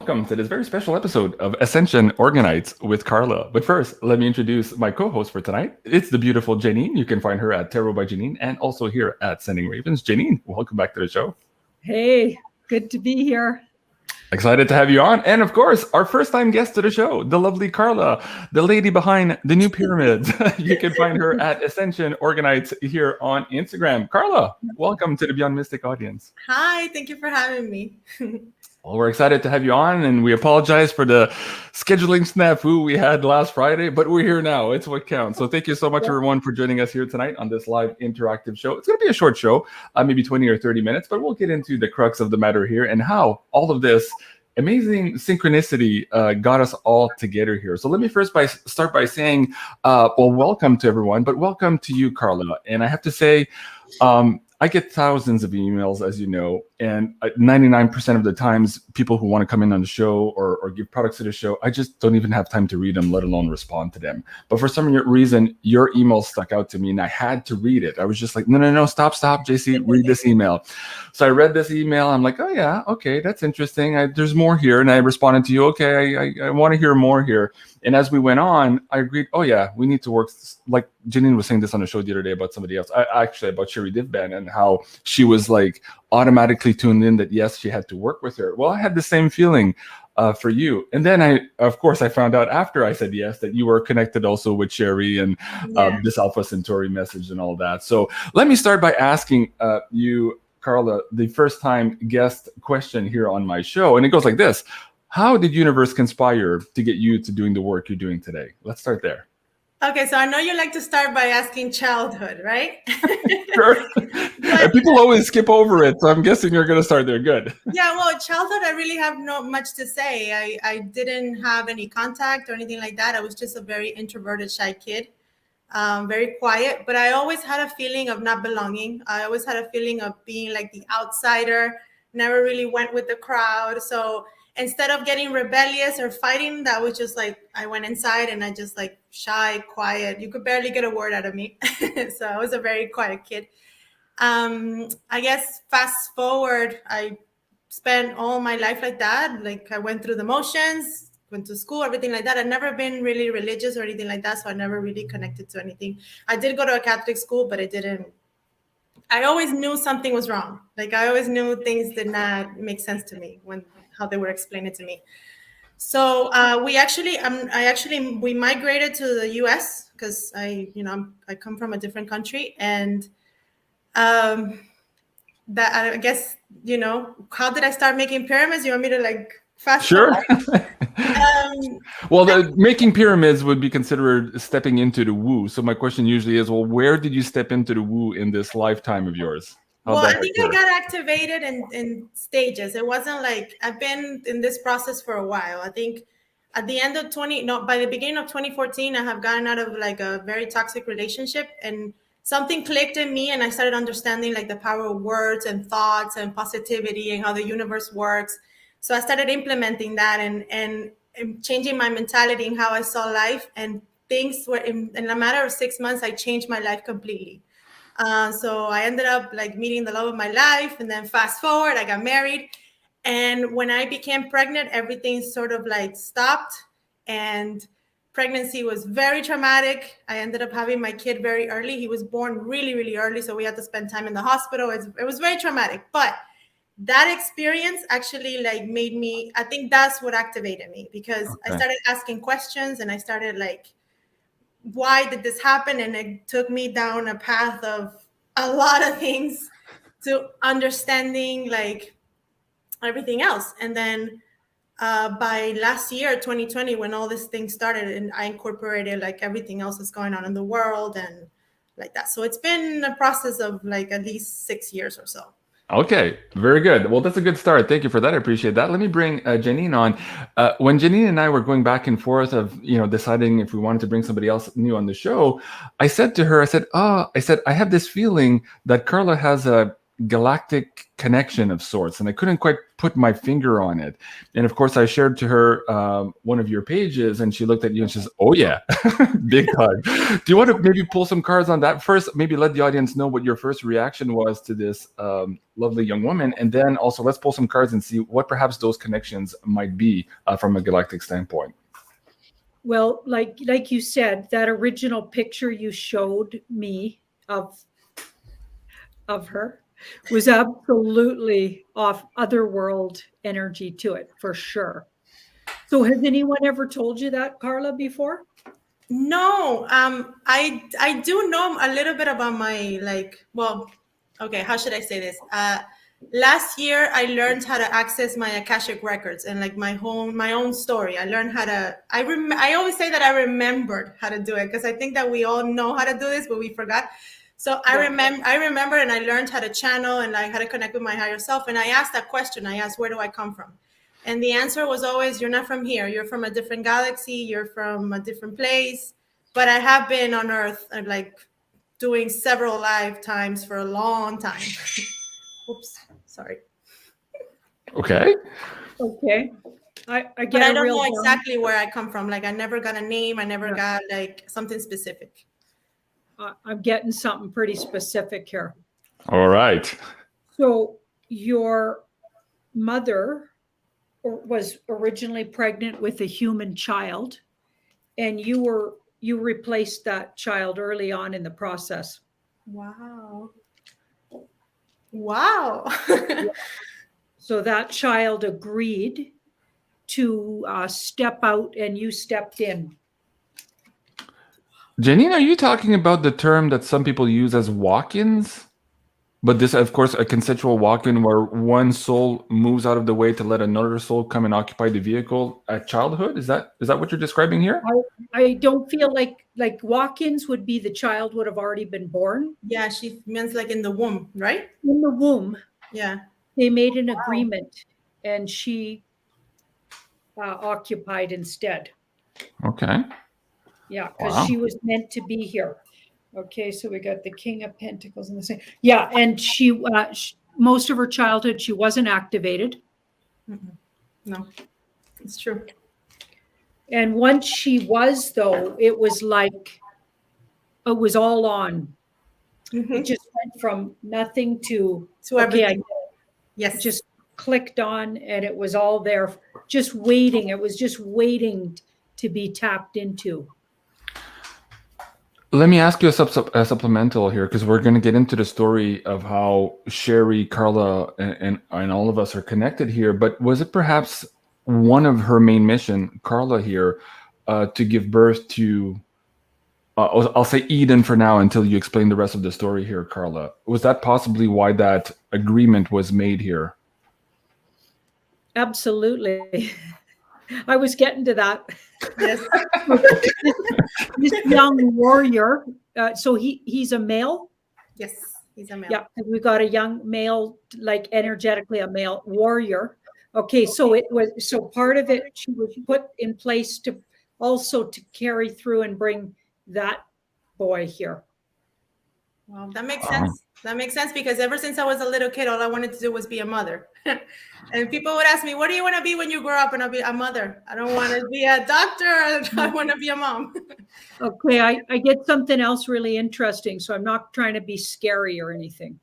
welcome to this very special episode of Ascension Organites with Carla. But first, let me introduce my co-host for tonight. It's the beautiful Janine. You can find her at Tarot by Janine and also here at Sending Ravens. Janine, welcome back to the show. Hey, good to be here. Excited to have you on. And of course, our first-time guest to the show, the lovely Carla, the lady behind the new pyramids. You can find her at Ascension Organites here on Instagram. Carla, welcome to the Beyond Mystic audience. Hi, thank you for having me. Well, we're excited to have you on, and we apologize for the scheduling snafu we had last Friday, but we're here now. It's what counts. So thank you so much, everyone, for joining us here tonight on this live interactive show. It's going to be a short show, maybe 20 or 30 minutes, but we'll get into the crux of the matter here and how all of this amazing synchronicity got us all together here. So let me first start by saying, well, welcome to everyone, but welcome to you, Carla. And I have to say, I get thousands of emails, as you know, and 99% of the times, people who want to come in on the show or give products to the show, I just don't even have time to read them, let alone respond to them. But for some reason, your email stuck out to me, and I had to read it. I was just like, no, stop, JC, read this email. So I read this email. I'm like, oh, yeah, okay, that's interesting. There's more here. And I responded to you, okay, I want to hear more here. And as we went on, I agreed, oh, yeah, we need to work. Like Janine was saying this on the show the other day about somebody else, actually about Sherry Divban, and how she was like automatically tuned in that, yes, she had to work with her. Well, I had the same feeling for you. And then I found out after I said yes that you were connected also with Sherry and this Alpha Centauri message and all that. So let me start by asking you, Carla, the first time guest question here on my show. And it goes like this. How did universe conspire to get you to doing the work you're doing today? Let's start there. Okay, so I know you like to start by asking childhood, right? Sure. And people always skip over it, so I'm guessing you're going to start there. Good. Yeah, well, childhood, I really have not much to say. I didn't have any contact or anything like that. I was just a very introverted, shy kid, very quiet. But I always had a feeling of not belonging. I always had a feeling of being like the outsider, never really went with the crowd. So instead of getting rebellious or fighting, that was just like, I went inside and I just like shy, quiet. You could barely get a word out of me. So I was a very quiet kid. I guess fast forward, I spent all my life like that. Like I went through the motions, went to school, everything like that. I've never been really religious or anything like that. So I never really connected to anything. I did go to a Catholic school, but I always knew something was wrong. Like I always knew things did not make sense to me how they were explaining it to me. So we migrated to the US because I come from a different country, and that I guess, how did I start making pyramids? You want me to like fast forward? Well, making pyramids would be considered stepping into the woo. So my question usually is, well, where did you step into the woo in this lifetime of yours? I think I got activated in stages. It wasn't like I've been in this process for a while. I think at the end of by the beginning of 2014, I have gotten out of like a very toxic relationship, and something clicked in me, and I started understanding like the power of words and thoughts and positivity and how the universe works. So I started implementing that and changing my mentality and how I saw life, and things were in a matter of 6 months, I changed my life completely. So I ended up like meeting the love of my life, and then fast forward, I got married. And when I became pregnant, everything sort of like stopped, and pregnancy was very traumatic. I ended up having my kid very early. He was born really, really early. So we had to spend time in the hospital. It was very traumatic, but that experience actually like made me, I think that's what activated me, because I started asking questions, and I started like, why did this happen? And it took me down a path of a lot of things to understanding like everything else. And then by last year, 2020, when all this thing started, and I incorporated like everything else that's going on in the world and like that. So it's been a process of like at least 6 years or so. Okay, very good. Well, that's a good start. Thank you for that. I appreciate that. Let me bring Janine on. When Janine and I were going back and forth of, deciding if we wanted to bring somebody else new on the show, I said to her, I said, I have this feeling that Carla has a galactic connection of sorts, and I couldn't quite put my finger on it. And of course, I shared to her one of your pages, and she looked at you and she says, "Oh yeah, big hug." Do you want to maybe pull some cards on that first? Maybe let the audience know what your first reaction was to this lovely young woman, and then also let's pull some cards and see what perhaps those connections might be from a galactic standpoint. Well, like you said, that original picture you showed me of her was absolutely off otherworld energy to it, for sure. So has anyone ever told you that, Carla, before? No, I do know a little bit about my, okay, how should I say this? Last year, I learned how to access my Akashic records and like my own story. I learned how to, I always say that I remembered how to do it because I think that we all know how to do this, but we forgot. So I remember and I learned how to channel and like how to connect with my higher self. And I asked that question. I asked, where do I come from? And the answer was always, you're not from here. You're from a different galaxy. You're from a different place. But I have been on Earth like doing several lifetimes for a long time. Oops, sorry. Okay. I get but I don't know exactly where I come from. Like I never got a name. I never got like something specific. I'm getting something pretty specific here. All right. So your mother was originally pregnant with a human child, and you replaced that child early on in the process. Wow. So that child agreed to step out, and you stepped in. Janine, are you talking about the term that some people use as walk-ins? But this, of course, a consensual walk-in where one soul moves out of the way to let another soul come and occupy the vehicle at childhood? Is that what you're describing here? I don't feel like walk-ins would be the child would have already been born. Yeah, she meant like in the womb, right? In the womb. Yeah. They made an agreement, and she occupied instead. Okay. Yeah, because she was meant to be here. Okay, so we got the King of Pentacles and the same. Yeah, and she most of her childhood she wasn't activated. No, it's true. And once she was, though, it was like it was all on. It just went from nothing to everything. Yes, it just clicked on, and it was all there, just waiting. It was just waiting to be tapped into. Let me ask you a supplemental here, because we're going to get into the story of how Sherry, Carla, and all of us are connected here. But was it perhaps one of her main mission, Carla here, to give birth to, I'll say Eden for now until you explain the rest of the story here, Carla. Was that possibly why that agreement was made here? Absolutely. I was getting to that. Yes. This young warrior. So he's a male. Yes, he's a male. Yeah, we got a young male, like energetically a male warrior. Okay, so part of it she was put in place to also to carry through and bring that boy here. Well, that makes sense. That makes sense because ever since I was a little kid, all I wanted to do was be a mother. And people would ask me, what do you want to be when you grow up? And I'll be a mother. I don't want to be a doctor. I want to be a mom. Okay, I get something else really interesting. So I'm not trying to be scary or anything.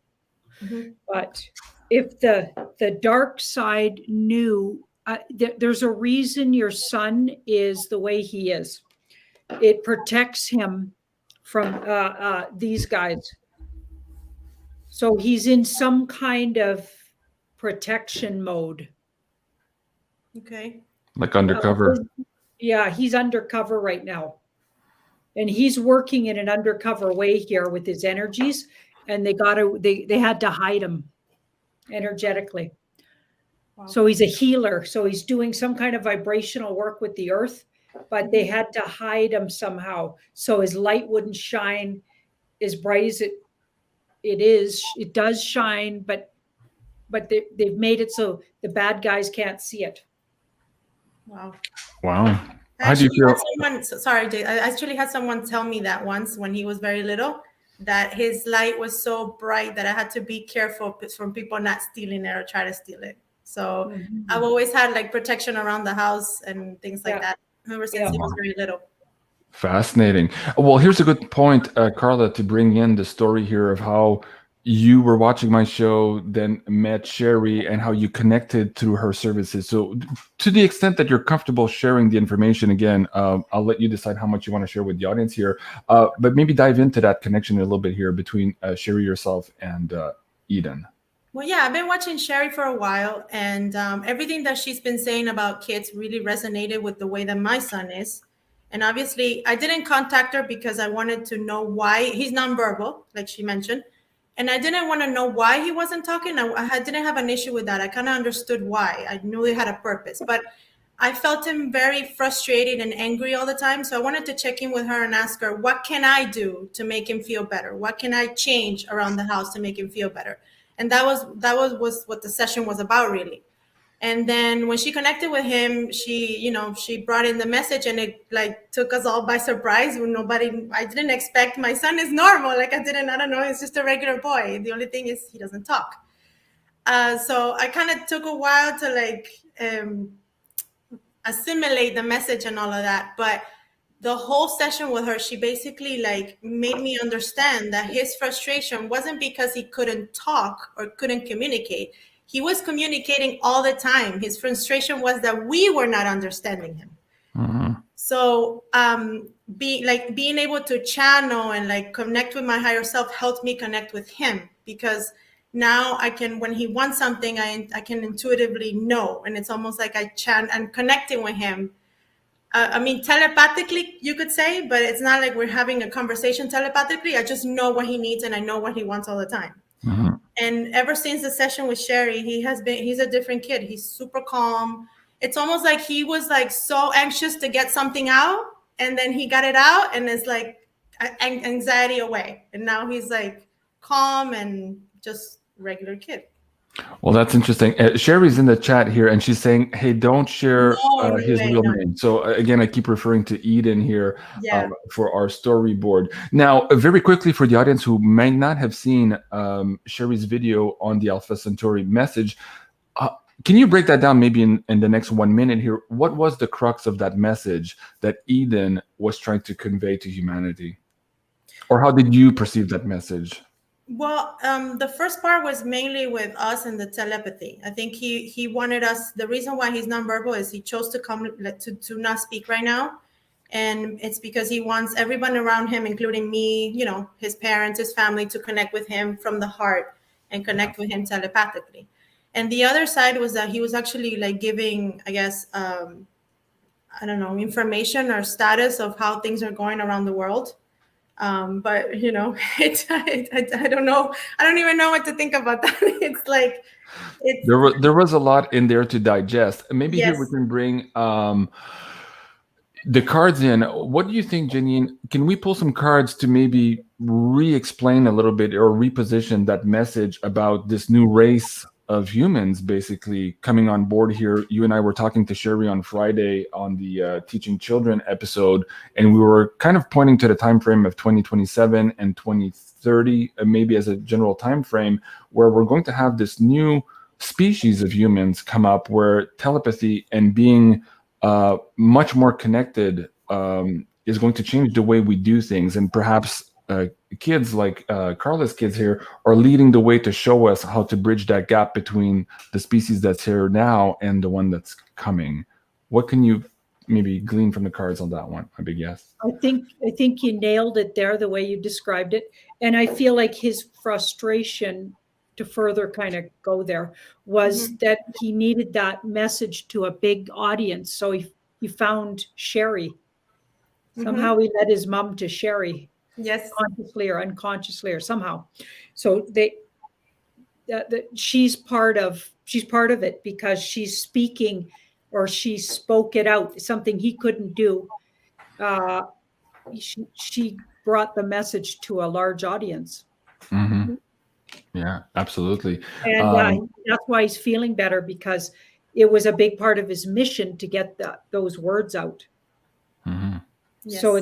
But if the dark side knew, there's a reason your son is the way he is. It protects him from these guys. So he's in some kind of protection mode. Okay. Like undercover. Yeah, he's undercover right now. And he's working in an undercover way here with his energies. And they had to hide him energetically. Wow. So he's a healer. So he's doing some kind of vibrational work with the earth, but they had to hide him somehow. So his light wouldn't shine as bright as it is. It does shine, but they've made it so the bad guys can't see it. Wow. How do you feel? Sorry, Jay. I actually had someone tell me that once when he was very little, that his light was so bright that I had to be careful from people not stealing it or try to steal it. So I've always had like protection around the house and things like that ever since he was very little. Fascinating. Well, here's a good point, Carla, to bring in the story here of how you were watching my show, then met Sherry, and how you connected through her services. So to the extent that you're comfortable sharing the information, again, I'll let you decide how much you want to share with the audience here, but maybe dive into that connection a little bit here between Sherry yourself and Eden. Well, yeah, I've been watching Sherry for a while, and everything that she's been saying about kids really resonated with the way that my son is. And obviously, I didn't contact her because I wanted to know why. He's nonverbal, like she mentioned. And I didn't want to know why he wasn't talking. I didn't have an issue with that. I kind of understood why. I knew it had a purpose. But I felt him very frustrated and angry all the time. So I wanted to check in with her and ask her, what can I do to make him feel better? What can I change around the house to make him feel better? And that was what the session was about, really. And then when she connected with him, she brought in the message, and it like took us all by surprise. I didn't expect. My son is normal. I don't know. He's just a regular boy. The only thing is he doesn't talk. So I kind of took a while to assimilate the message and all of that. But the whole session with her, she basically made me understand that his frustration wasn't because he couldn't talk or couldn't communicate. He was communicating all the time. His frustration was that we were not understanding him. Mm-hmm. So being able to channel and connect with my higher self helped me connect with him, because now I can, when he wants something, I can intuitively know. And it's almost like I'm connecting with him. Telepathically, you could say, but it's not like we're having a conversation telepathically. I just know what he needs, and I know what he wants all the time. Mm-hmm. And ever since the session with Sherry, he's a different kid. He's super calm. It's almost like he was so anxious to get something out, and then he got it out, and it's anxiety away. And now he's calm and just regular kid. Well, that's interesting. Sherry's in the chat here, and she's saying, hey, don't share his real name. So again, I keep referring to Eden here for our storyboard. Now, very quickly for the audience who may not have seen Sherry's video on the Alpha Centauri message, can you break that down maybe in the next 1 minute here? What was the crux of that message that Eden was trying to convey to humanity? Or how did you perceive that message? Well, the first part was mainly with us and the telepathy. I think he wanted us. The reason why he's nonverbal is he chose to come to not speak right now, and it's because he wants everyone around him, including me, his parents, his family, to connect with him from the heart and connect with him telepathically. And the other side was that he was actually giving, I guess, information or status of how things are going around the world. But I don't know. I don't even know what to think about that. There was a lot in there to digest. Maybe here we can bring the cards in. What do you think, Janine? Can we pull some cards to maybe re-explain a little bit or reposition that message about this new race of humans basically coming on board here? You and I were talking to Sherry on Friday on the Teaching Children episode, and we were kind of pointing to the time frame of 2027 and 2030, maybe as a general time frame, where we're going to have this new species of humans come up, where telepathy and being much more connected is going to change the way we do things. And perhaps kids like Carla's kids here are leading the way to show us how to bridge that gap between the species that's here now and the one that's coming. What can you maybe glean from the cards on that one? A big yes. I think you nailed it there, the way you described it. And I feel like his frustration, to further kind of go there, was that he needed that message to a big audience. So he found Sherry. Somehow he led his mom to Sherry. Yes, consciously or unconsciously or somehow. So she's part of it because she's speaking, or she spoke it out, something he couldn't do. She brought the message to a large audience. Mm-hmm. Yeah, absolutely. And that's why he's feeling better, because it was a big part of his mission to get those words out. Mm-hmm. Yes. So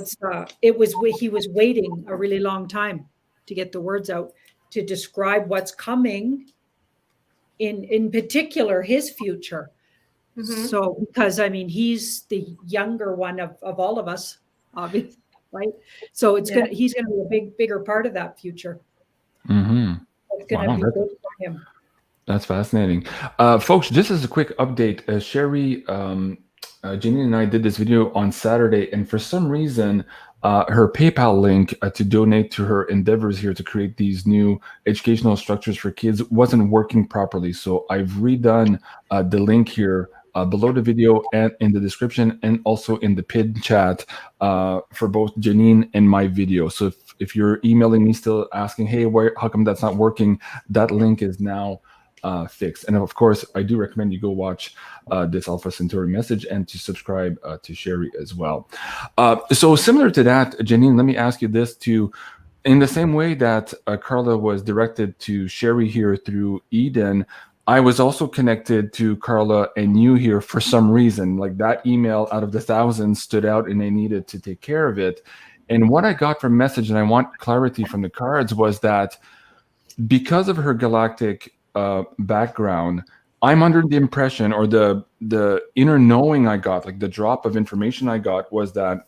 he was waiting a really long time to get the words out to describe what's coming in particular, his future. So, because I mean, he's the younger one of all of us, obviously, right? So he's gonna be a bigger part of that future. It's gonna be good for him. That's fascinating. Folks, just as a quick update, Sherry, Janine and I did this video on Saturday, and for some reason, her PayPal link to donate to her endeavors here to create these new educational structures for kids wasn't working properly. So I've redone the link here below the video and in the description, and also in the pinned chat for both Janine and my video. So if you're emailing me still asking, hey, how come that's not working, that link is now fixed. And of course, I do recommend you go watch this Alpha Centauri message and to subscribe to Sherry as well. So similar to that, Janine, let me ask you this too. In the same way that Carla was directed to Sherry here through Eden, I was also connected to Carla and you here for some reason. Like that email out of the thousands stood out and I needed to take care of it. And what I got from message, and I want clarity from the cards, was that because of her galactic background, I'm under the impression, or the inner knowing I got, like the drop of information I got, was that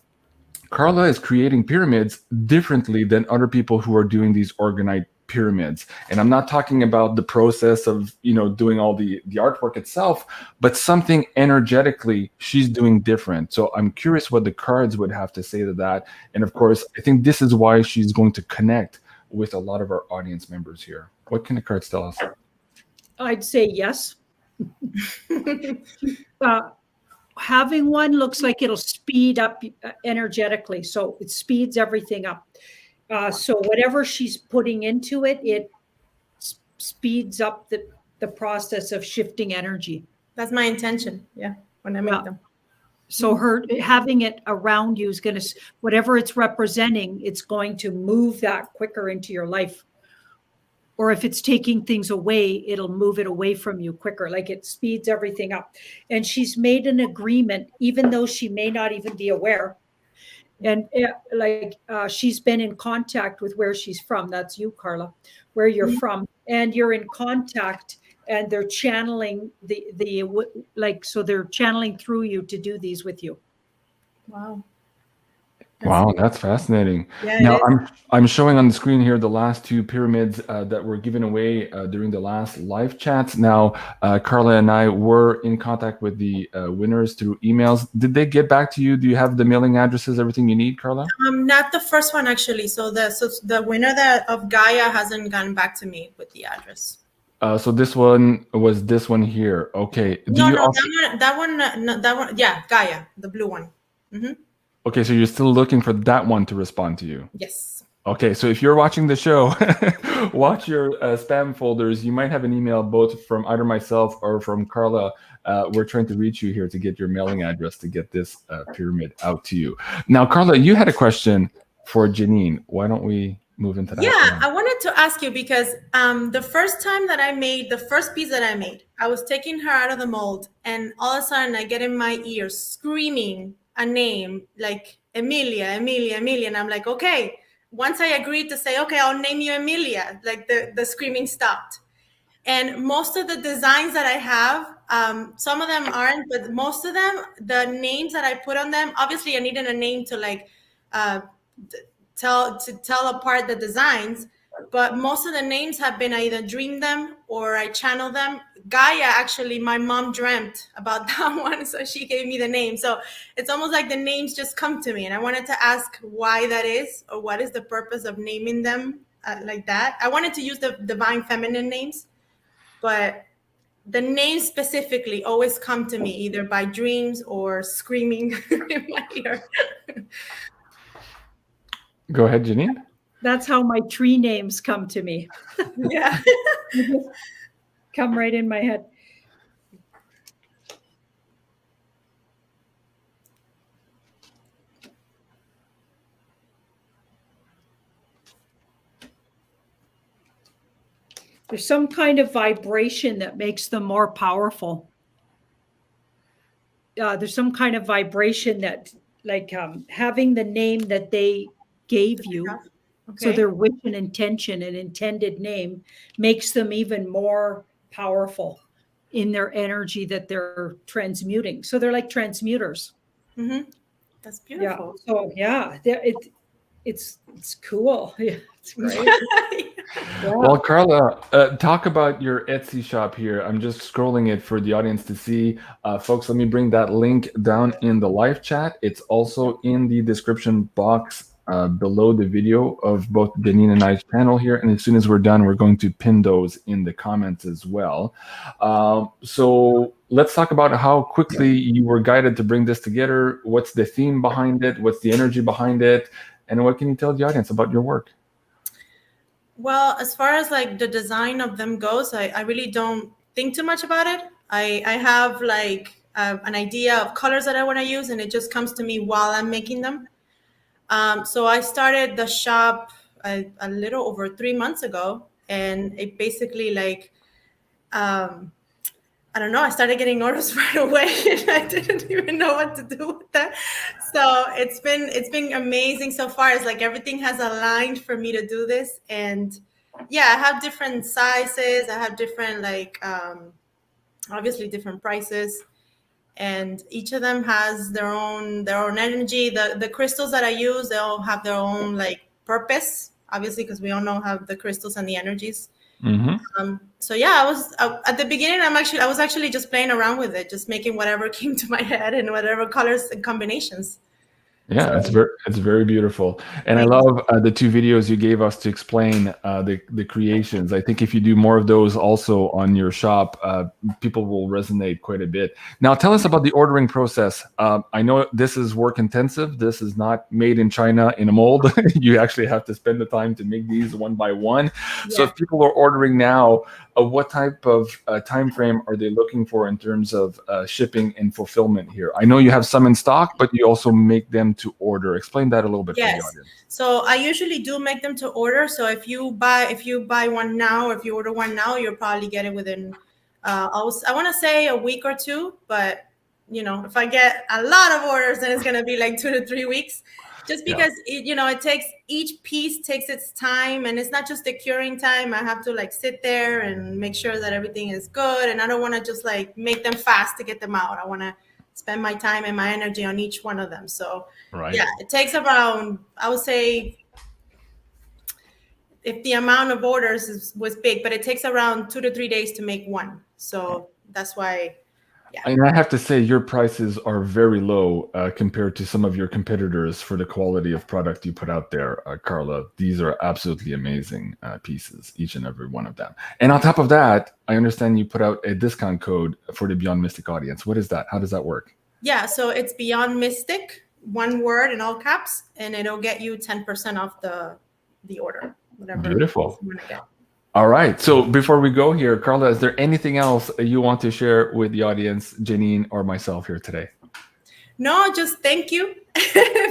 Carla is creating pyramids differently than other people who are doing these Orgonite pyramids. And I'm not talking about the process of, doing all the artwork itself, but something energetically she's doing different. So I'm curious what the cards would have to say to that. And of course, I think this is why she's going to connect with a lot of our audience members here. What can the cards tell us? I'd say yes. Having one looks like it'll speed up energetically. So it speeds everything up. So whatever she's putting into it, it speeds up the process of shifting energy. That's my intention. Yeah. When I make them. So her having it around you is going to, whatever it's representing, it's going to move that quicker into your life. Or if it's taking things away, it'll move it away from you quicker. Like it speeds everything up. And she's made an agreement, even though she may not even be aware. And she's been in contact with where she's from. That's you, Carla, where you're from. And you're in contact, and they're channeling so they're channeling through you to do these with you. Wow. Wow, that's fascinating. Yeah, now I'm showing on the screen here the last two pyramids that were given away during the last live chats. Now, Carla and I were in contact with the winners through emails. Did they get back to you? Do you have the mailing addresses, everything you need, Carla? Not the first one actually. So the winner of Gaia hasn't gotten back to me with the address. So this one was this one here. Okay. That one. Yeah, Gaia, the blue one. Mm-hmm. Okay, so you're still looking for that one to respond to you? Yes. Okay, so if you're watching the show, watch your spam folders. You might have an email both from either myself or from Carla. We're trying to reach you here to get your mailing address to get this pyramid out to you. Now, Carla, you had a question for Janine. Why don't we move into that? Yeah, I wanted to ask you because the first time that I made, the first piece that I made, I was taking her out of the mold, and all of a sudden I get in my ear screaming a name like Emilia, and I'm like, okay. Once I agreed to say, okay, I'll name you Emilia, like the screaming stopped. And most of the designs that I have, some of them aren't, but most of them, the names that I put on them, obviously I needed a name to like tell apart the designs, but most of the names have been, I either dreamed them or I channel them. Gaia, actually, my mom dreamt about that one, so she gave me the name. So it's almost like the names just come to me, and I wanted to ask why that is, or what is the purpose of naming them like that. I wanted to use the divine feminine names, but the names specifically always come to me either by dreams or screaming in my ear. Go ahead, Janine. That's how my tree names come to me. Yeah. Come right in my head. There's some kind of vibration that makes them more powerful. There's some kind of vibration that, like having the name that they gave you So Okay. their wish and intention and intended name makes them even more powerful in their energy that they're transmuting. So they're like transmuters. Mm-hmm. That's Yeah. beautiful. So yeah, it's cool. Yeah, it's great. Yeah. Well, Carla, talk about your Etsy shop here. I'm just scrolling it for the audience to see. Folks, let me bring that link down in the live chat. It's also in the description box below the video of both Janine and I's channel here. And as soon as we're done, we're going to pin those in the comments as well. So let's talk about how quickly you were guided to bring this together. What's the theme behind it? What's the energy behind it? And what can you tell the audience about your work? Well, as far as like the design of them goes, I really don't think too much about it. I have like an idea of colors that I want to use, and it just comes to me while I'm making them. So I started the shop a little over 3 months ago, and it basically like, I don't know, I started getting orders right away, and I didn't even know what to do with that. So it's been amazing so far. It's like everything has aligned for me to do this. And yeah, I have different sizes. I have different like obviously different prices. And each of them has their own energy. The crystals that I use, they all have their own like purpose, obviously, because we all know how the crystals and the energies. Mm-hmm. So yeah, I was at the beginning. I was actually just playing around with it, just making whatever came to my head and whatever colors and combinations. Yeah, So, it's very beautiful, and I thanks. love the 2 videos you gave us to explain the creations. I think if you do more of those also on your shop, people will resonate quite a bit. Now, tell us about the ordering process. I know this is work intensive. This is not made in China in a mold. You actually have to spend the time to make these one by one. So, Yeah. if people are ordering now, what type of time frame are they looking for in terms of shipping and fulfillment here? I know you have some in stock, but you also make them to order. Explain that a little bit for the Yes. audience. So I usually do make them to order. So if you buy one now, or if you order one now, you'll probably get it within I want to say a week or two, but you know, if I get a lot of orders, then it's going to be like 2 to 3 weeks. Just because it takes, each piece takes its time, and it's not just the curing time. I have to like sit there and make sure that everything is good, and I don't want to just like make them fast to get them out. I want to spend my time and my energy on each one of them. So yeah, it takes around, I would say, if the amount of orders was big, but it takes around 2 to 3 days to make one. So that's why. Yeah. And I have to say, your prices are very low compared to some of your competitors for the quality of product you put out there, Carla. These are absolutely amazing pieces, each and every one of them. And on top of that, I understand you put out a discount code for the Beyond Mystic audience. What is that? How does that work? Yeah, so it's Beyond Mystic, one word in all caps, and it'll get you 10% off the order, whatever. Beautiful. You want to get. All right. So before we go here, Carla, is there anything else you want to share with the audience, Janine or myself here today? No, just thank you.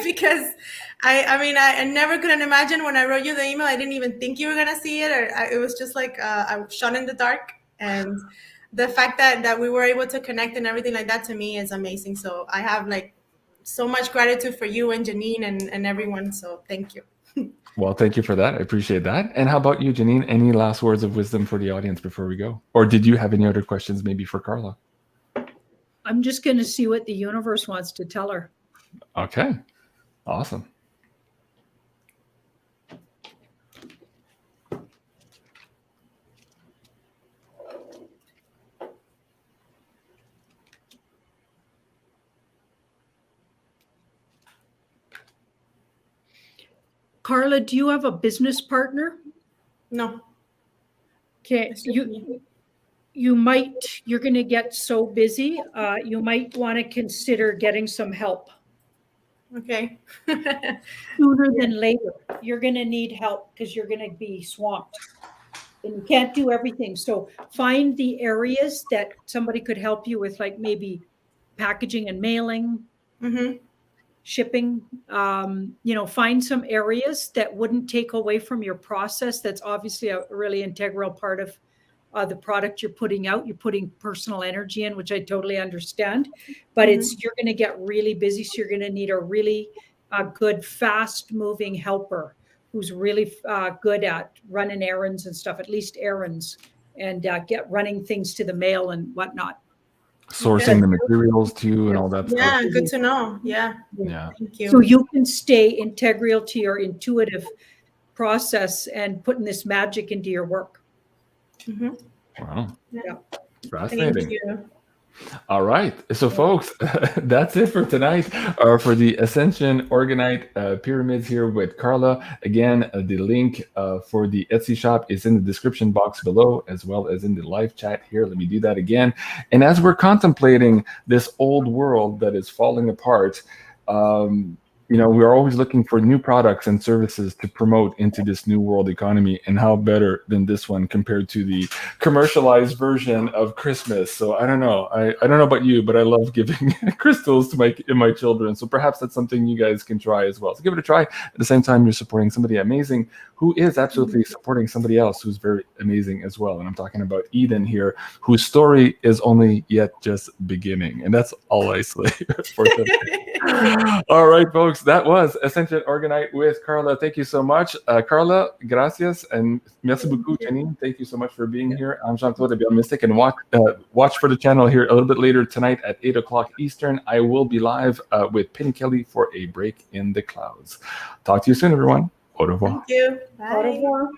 Because I never could imagine when I wrote you the email, I didn't even think you were going to see it. It was just like I was shot in the dark. And the fact that we were able to connect and everything like that, to me, is amazing. So I have like so much gratitude for you and Janine and everyone. So thank you. Well, thank you for that. I appreciate that. And how about you, Janine? Any last words of wisdom for the audience before we go? Or did you have any other questions maybe for Carla? I'm just going to see what the universe wants to tell her. Okay. Awesome. Carla, do you have a business partner? No. Okay, you're going to get so busy. You might want to consider getting some help. Okay. Sooner than later. You're going to need help because you're going to be swamped. And you can't do everything. So find the areas that somebody could help you with, like maybe packaging and mailing, shipping. Find some areas that wouldn't take away from your process. That's obviously a really integral part of the product you're putting out. You're putting personal energy in, which I totally understand. But you're going to get really busy. So you're going to need a really good, fast-moving helper who's really good at running errands and stuff, at least errands, and running things to the mail and whatnot. Sourcing the materials too and all that stuff. Yeah, good to know. Yeah. Yeah. Thank you. So you can stay integral to your intuitive process and putting this magic into your work. Wow. Yeah. Fascinating. Thank you. All right. So folks, that's it for tonight for the Ascension Orgonite pyramids here with Carla. Again, the link for the Etsy shop is in the description box below, as well as in the live chat here. Let me do that again. And as we're contemplating this old world that is falling apart, you know, we're always looking for new products and services to promote into this new world economy, and how better than this one compared to the commercialized version of Christmas. So I don't know. I don't know about you, but I love giving crystals to my children. So perhaps that's something you guys can try as well. So give it a try. At the same time, you're supporting somebody amazing who is absolutely supporting somebody else who's very amazing as well. And I'm talking about Eden here, whose story is only yet just beginning. And that's all I say for today. All right, folks, that was Ascension Orgonite with Carla. Thank you so much. Carla, gracias. And merci beaucoup, Janine. Thank you so much for being here. I'm Jean-Claude BeyondMystic, and watch for the channel here a little bit later tonight at 8 o'clock Eastern. I will be live with Penny Kelly for a break in the clouds. Talk to you soon, everyone. Au revoir. Thank you. Bye. Au revoir.